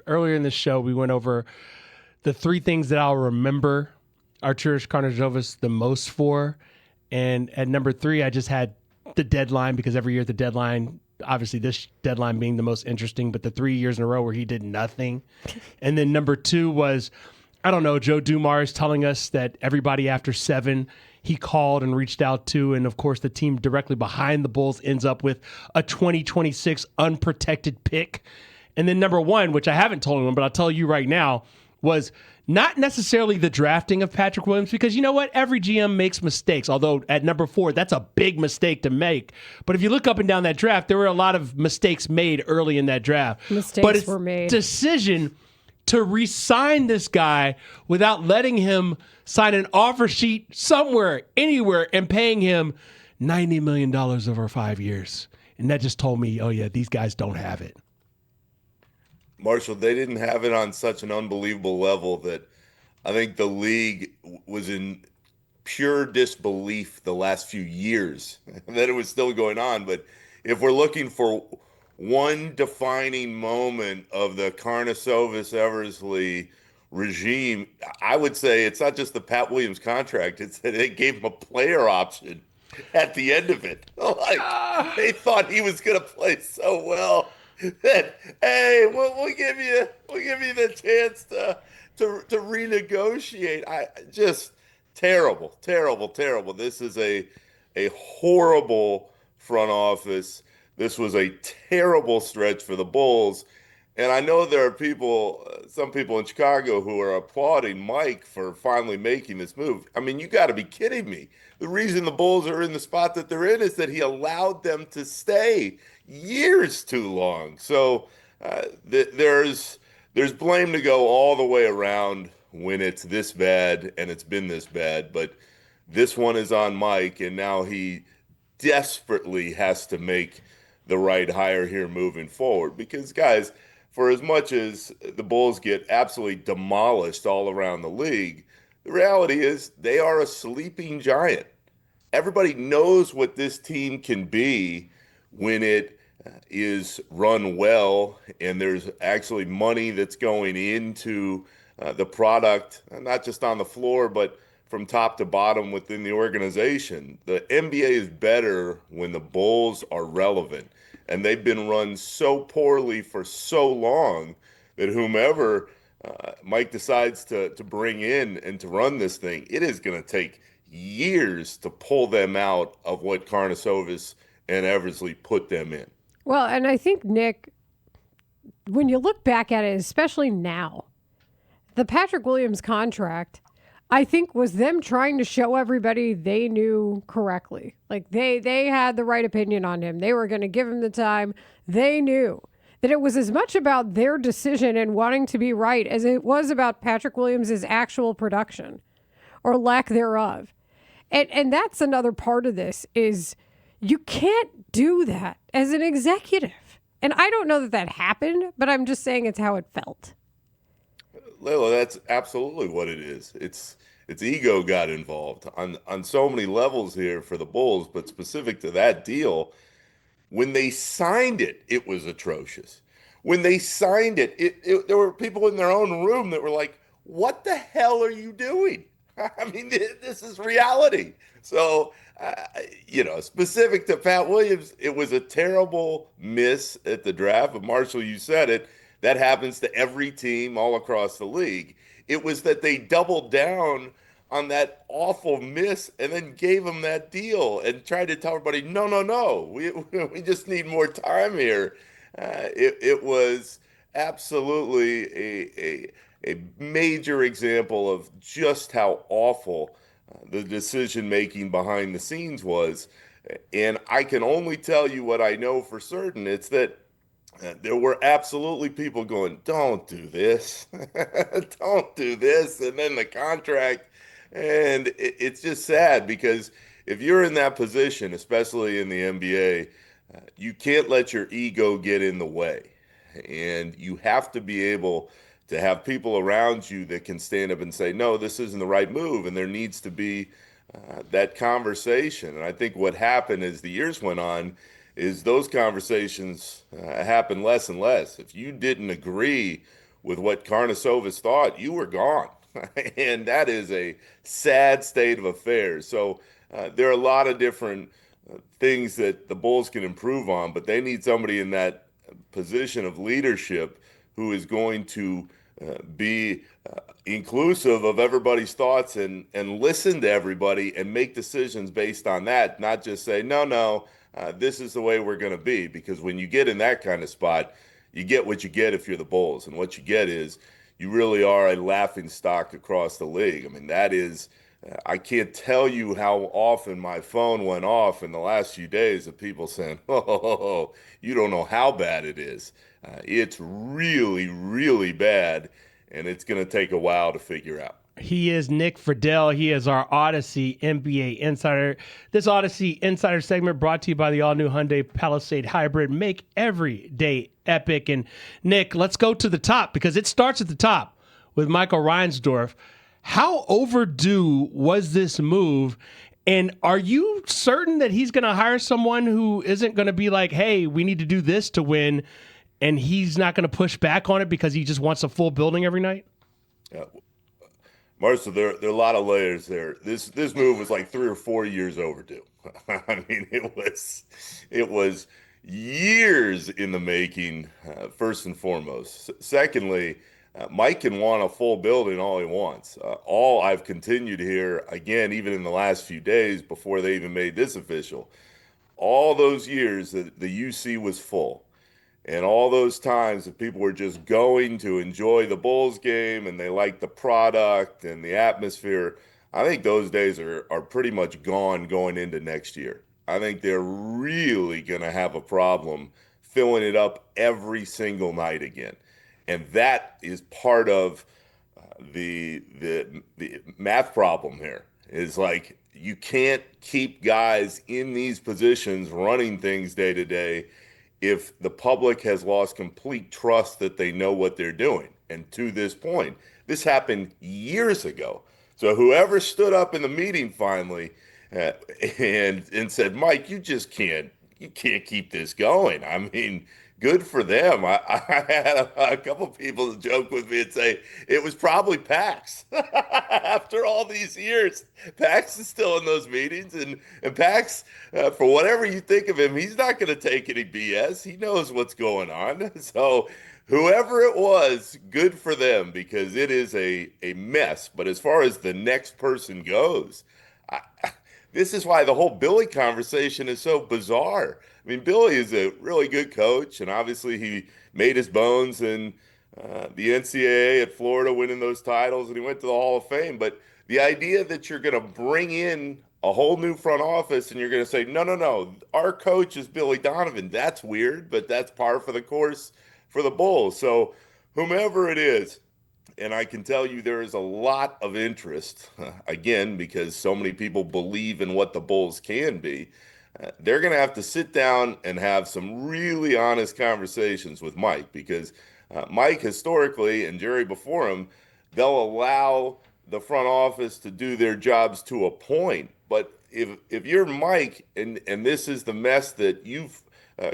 earlier in the show, we went over the three things that I'll remember Arturas Karnisovas the most for. And at number 3, I just had the deadline, because every year at the deadline, obviously this deadline being the most interesting, but the 3 years in a row where he did nothing. And then number 2 was, I don't know, Joe Dumars telling us that everybody after 7 he called and reached out to. And of course, the team directly behind the Bulls ends up with a 2026 unprotected pick. And then number 1, which I haven't told him, but I'll tell you right now, was not necessarily the drafting of Patrick Williams, because you know what? Every GM makes mistakes, although at number 4, that's a big mistake to make. But if you look up and down that draft, there were a lot of mistakes made early in that draft. Mistakes were made. Decision to re-sign this guy without letting him sign an offer sheet somewhere, anywhere, and paying him $90 million over 5 years. And that just told me, oh yeah, these guys don't have it. Marshall, they didn't have it on such an unbelievable level that I think the league was in pure disbelief the last few years that it was still going on. But if we're looking for one defining moment of the Karnisovas Eversley regime, I would say it's not just the Pat Williams contract, it's that they gave him a player option at the end of it. Like, they thought he was going to play so well that, hey, we'll give you the chance to renegotiate. Just terrible. This is a horrible front office. This was a terrible stretch for the Bulls. And I know there are some people in Chicago who are applauding Mike for finally making this move. I mean, you got to be kidding me. The reason the Bulls are in the spot that they're in is that he allowed them to stay years too long. So there's blame to go all the way around when it's this bad, and it's been this bad. But this one is on Mike, and now he desperately has to make the right hire here moving forward. Because, guys, for as much as the Bulls get absolutely demolished all around the league, the reality is they are a sleeping giant. Everybody knows what this team can be when it is run well, and there's actually money that's going into the product, not just on the floor, but from top to bottom within the organization. The NBA is better when the Bulls are relevant. And they've been run so poorly for so long that whomever Mike decides to bring in and to run this thing, it is going to take years to pull them out of what Karnisovas and Eversley put them in. Well, and I think, Nick, when you look back at it, especially now, the Patrick Williams contract, I think, was them trying to show everybody they knew correctly. Like they had the right opinion on him. They were going to give him the time. They knew that it was as much about their decision and wanting to be right as it was about Patrick Williams' actual production or lack thereof. And that's another part of this is you can't do that as an executive. And I don't know that happened, but I'm just saying it's how it felt. Layla, that's absolutely what it is. It's ego got involved on so many levels here for the Bulls, but specific to that deal, when they signed it, it was atrocious. When they signed it, there were people in their own room that were like, what the hell are you doing? I mean, this is reality. So, specific to Pat Williams, it was a terrible miss at the draft. But Marshall, you said it. That happens to every team all across the league. It was that they doubled down on that awful miss and then gave him that deal and tried to tell everybody, no, we just need more time here. It was absolutely a major example of just how awful the decision-making behind the scenes was. And I can only tell you what I know for certain. It's that there were absolutely people going, don't do this, don't do this. And then the contract, and it's just sad because if you're in that position, especially in the NBA, you can't let your ego get in the way. And you have to be able to have people around you that can stand up and say, no, this isn't the right move. And there needs to be that conversation. And I think what happened as the years went on is those conversations happen less and less. If you didn't agree with what Karnisovas thought, you were gone. And that is a sad state of affairs. So there are a lot of different things that the Bulls can improve on, but they need somebody in that position of leadership who is going to be inclusive of everybody's thoughts and listen to everybody and make decisions based on that, not just say, no, this is the way we're going to be. Because when you get in that kind of spot, you get what you get if you're the Bulls. And what you get is you really are a laughing stock across the league. I mean, that is, I can't tell you how often my phone went off in the last few days of people saying, oh, you don't know how bad it is. It's really, really bad, and it's going to take a while to figure out. He is Nick Friedell. He is our Audacy NBA insider. This Audacy insider segment brought to you by the all-new Hyundai Palisade Hybrid. Make every day epic. And Nick, let's go to the top because it starts at the top with Michael Reinsdorf. How overdue was this move? And are you certain that he's going to hire someone who isn't going to be like, hey, we need to do this to win, and he's not going to push back on it because he just wants a full building every night? Yeah. Marcel, there are a lot of layers there. This move was like 3 or 4 years overdue. I mean, it was years in the making, first and foremost. Secondly, Mike can want a full building all he wants. All I've continued to hear, again, even in the last few days before they even made this official, all those years that the UC was full. And all those times that people were just going to enjoy the Bulls game and they liked the product and the atmosphere, I think those days are pretty much gone going into next year. I think they're really going to have a problem filling it up every single night again. And that is part of the math problem here is like you can't keep guys in these positions running things day to day if the public has lost complete trust that they know what they're doing. And to this point, this happened years ago. So whoever stood up in the meeting finally and said, Mike, you can't keep this going. I mean, good for them. I had a couple people joke with me and say it was probably Pax. After all these years, Pax is still in those meetings, and Pax, for whatever you think of him, he's not going to take any BS. He knows what's going on. So whoever it was, good for them because it is a mess. But as far as the next person goes, this is why the whole Billy conversation is so bizarre. I mean, Billy is a really good coach, and obviously he made his bones in the NCAA at Florida, winning those titles, and he went to the Hall of Fame. But the idea that you're going to bring in a whole new front office and you're going to say, no, our coach is Billy Donovan, that's weird, but that's par for the course for the Bulls. So whomever it is, and I can tell you there is a lot of interest, again, because so many people believe in what the Bulls can be. They're going to have to sit down and have some really honest conversations with Mike because Mike historically and Jerry before him, they'll allow the front office to do their jobs to a point. But if you're Mike and this is the mess that you've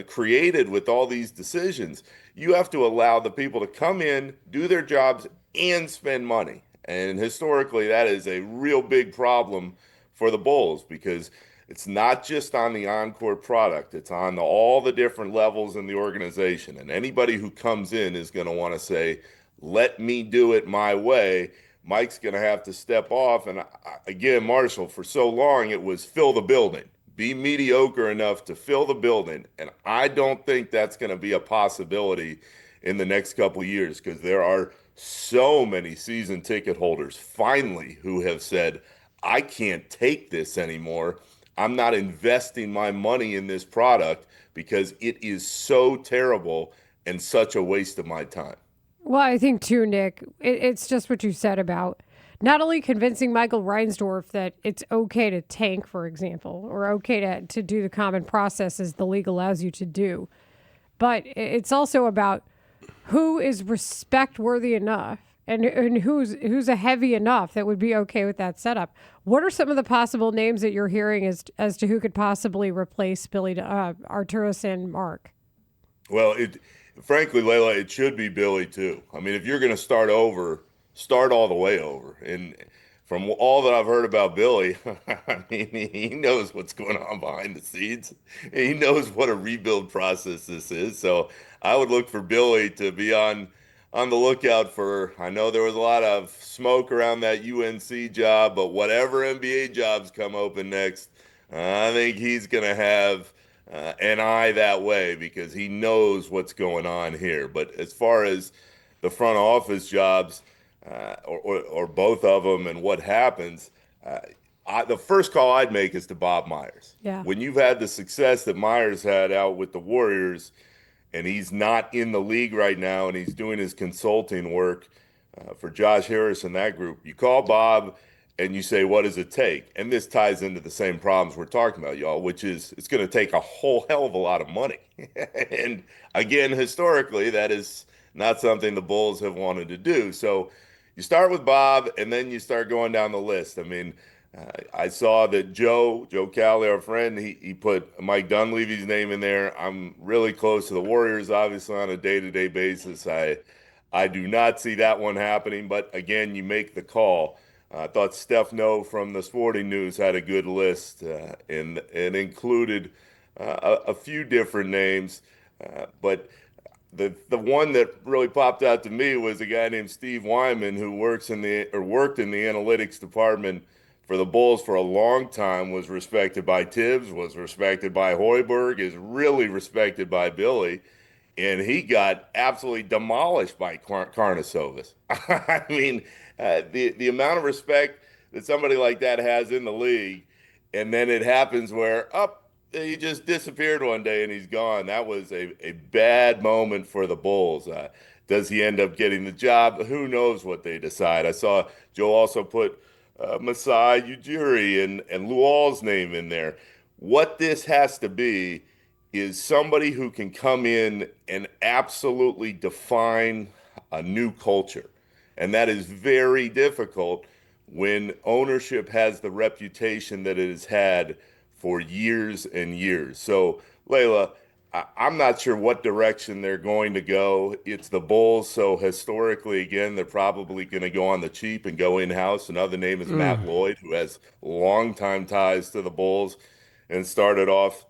created with all these decisions, you have to allow the people to come in, do their jobs, and spend money. And historically, that is a real big problem for the Bulls because it's not just on the on-court product. It's on all the different levels in the organization. And anybody who comes in is going to want to say, let me do it my way. Mike's going to have to step off. And again, Marshall, for so long, it was fill the building. Be mediocre enough to fill the building. And I don't think that's going to be a possibility in the next couple of years because there are so many season ticket holders finally who have said, I can't take this anymore. I'm not investing my money in this product because it is so terrible and such a waste of my time. Well, I think too, Nick, it's just what you said about not only convincing Michael Reinsdorf that it's okay to tank, for example, or okay to do the common processes the league allows you to do, but it's also about who is respect-worthy enough and who's a heavy enough that would be okay with that setup. What are some of the possible names that you're hearing as to who could possibly replace Billy, Arturas and Marc? Well, frankly, Layla, it should be Billy too. I mean, if you're going to start over, start all the way over. And from all that I've heard about Billy, I mean, he knows what's going on behind the scenes. He knows what a rebuild process this is. So I would look for Billy to be on the lookout for. I know there was a lot of smoke around that UNC job, but whatever NBA jobs come open next, I think he's going to have an eye that way because he knows what's going on here. But as far as the front office jobs, or both of them, and what happens, uh, the first call I'd make is to Bob Myers. Yeah. When you've had the success that Myers had out with the Warriors, and he's not in the league right now, and he's doing his consulting work for Josh Harris and that group, you call Bob and you say, what does it take? And this ties into the same problems we're talking about, y'all, which is it's going to take a whole hell of a lot of money. And again, historically, that is not something the Bulls have wanted to do. So you start with Bob, and then you start going down the list. I mean, I saw that Joe Cowley, our friend, he put Mike Dunleavy's name in there. I'm really close to the Warriors, obviously, on a day-to-day basis. I do not see that one happening, but again, you make the call. I thought Steph No from the Sporting News had a good list, and included a few different names, but the one that really popped out to me was a guy named Steve Wyman, who worked in the analytics department for the Bulls for a long time, was respected by Tibbs, was respected by Hoiberg, is really respected by Billy, and he got absolutely demolished by Karnisovas. I mean, the amount of respect that somebody like that has in the league, and then it happens where he just disappeared one day and he's gone. That was a bad moment for the Bulls. Does he end up getting the job? Who knows what they decide. I saw Joe also put Masai Ujiri and Luol's name in there. What this has to be is somebody who can come in and absolutely define a new culture. And that is very difficult when ownership has the reputation that it has had for years and years. So, Layla, I'm not sure what direction they're going to go. It's the Bulls, so historically, again, they're probably going to go on the cheap and go in-house. Another name is Matt Lloyd, who has longtime ties to the Bulls and started off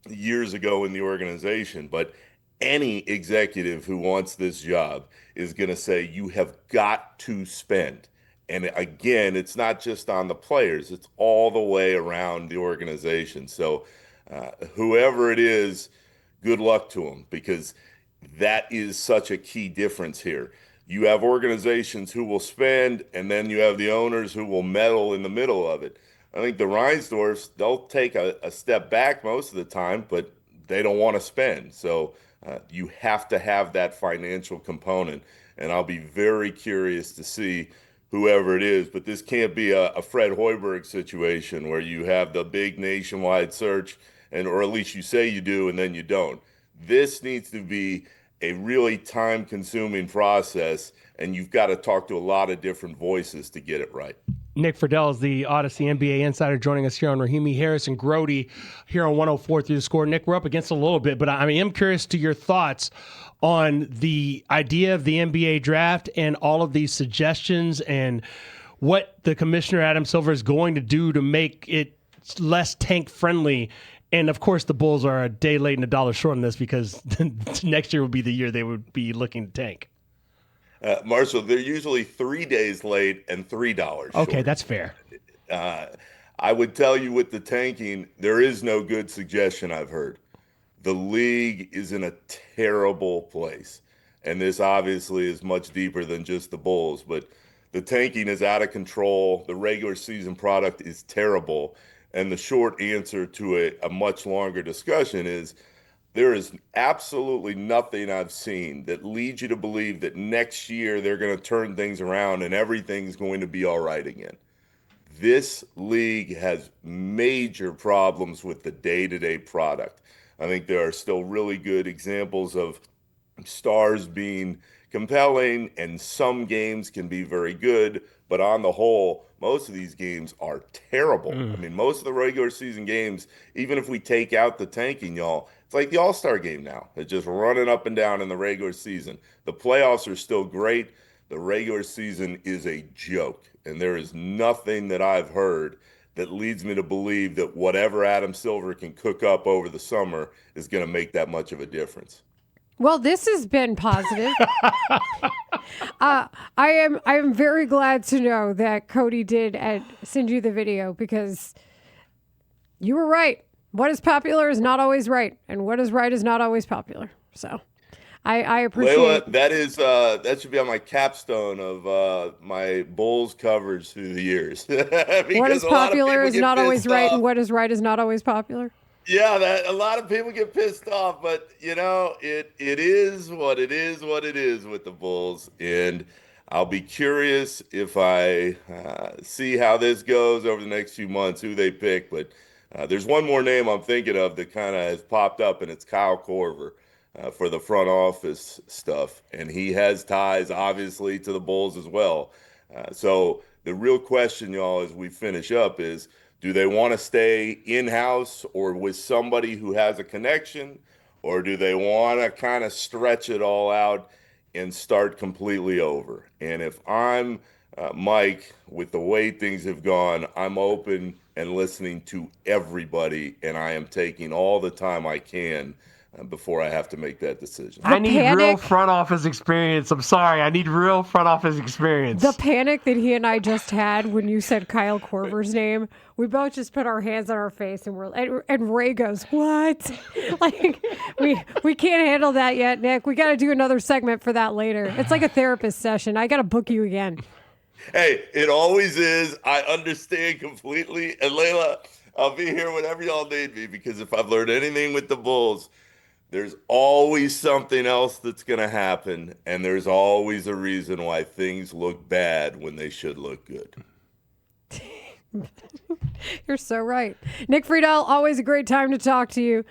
years ago in the organization. But any executive who wants this job is going to say, you have got to spend. And again, it's not just on the players, it's all the way around the organization. So whoever it is, good luck to them, because that is such a key difference here. You have organizations who will spend, and then you have the owners who will meddle in the middle of it. I think the Reinsdorfs, they'll take a step back most of the time, but they don't want to spend. So you have to have that financial component. And I'll be very curious to see whoever it is. But this can't be a Fred Hoiberg situation where you have the big nationwide search, or at least you say you do, and then you don't. This needs to be a really time-consuming process, and you've got to talk to a lot of different voices to get it right. Nick Friedell is the Audacy NBA insider joining us here on Rahimi, Harris, and Grote here on 104 through the score. Nick, we're up against a little bit, but I am curious to your thoughts on the idea of the NBA draft and all of these suggestions and what the commissioner, Adam Silver, is going to do to make it less tank-friendly. And, of course, the Bulls are a day late and a dollar short on this because next year would be the year they would be looking to tank. Marshall, they're usually 3 days late and $3 short. Okay, that's fair. I would tell you with the tanking, there is no good suggestion I've heard. The league is in a terrible place. And this obviously is much deeper than just the Bulls, but the tanking is out of control. The regular season product is terrible. And the short answer to a much longer discussion is there is absolutely nothing I've seen that leads you to believe that next year they're going to turn things around and everything's going to be all right again. This league has major problems with the day-to-day product. I think there are still really good examples of stars being compelling, and some games can be very good, but on the whole, most of these games are terrible. I mean, most of the regular season games, even if we take out the tanking, y'all, It's like the All-Star game now. It's just running up and down in the regular season. The playoffs are still great. The regular season is a joke. And there is nothing that I've heard that leads me to believe that whatever Adam Silver can cook up over the summer is going to make that much of a difference. Well, this has been positive. I am very glad to know that Cody did send you the video, because you were right. What is popular is not always right, and what is right is not always popular. So I appreciate Layla, that should be on my capstone of my Bulls coverage through the years. what is Because a lot of popular people is get not always pissed right, off. and what is right is not always popular. Yeah, that a lot of people get pissed off, but it is what it is with the Bulls, and I'll be curious if I see how this goes over the next few months, who they pick. But there's one more name I'm thinking of that kind of has popped up, and it's Kyle Korver for the front office stuff, and he has ties obviously to the Bulls as well. So the real question, y'all, as we finish up is, do they want to stay in-house or with somebody who has a connection, or do they want to kind of stretch it all out and start completely over? And if I'm Mike, with the way things have gone, I'm open and listening to everybody, and I am taking all the time I can before I have to make that decision. I need real panic- front office experience. I'm sorry. I need real front office experience. The panic that he and I just had when you said Kyle Korver's name, we both just put our hands on our face, and Ray goes, "What?" Like we can't handle that yet, Nick. We got to do another segment for that later. It's like a therapist session. I got to book you again. Hey, it always is. I understand completely. And Layla, I'll be here whenever y'all need me, because if I've learned anything with the Bulls, there's always something else that's going to happen. And there's always a reason why things look bad when they should look good. You're so right. Nick Friedell, always a great time to talk to you.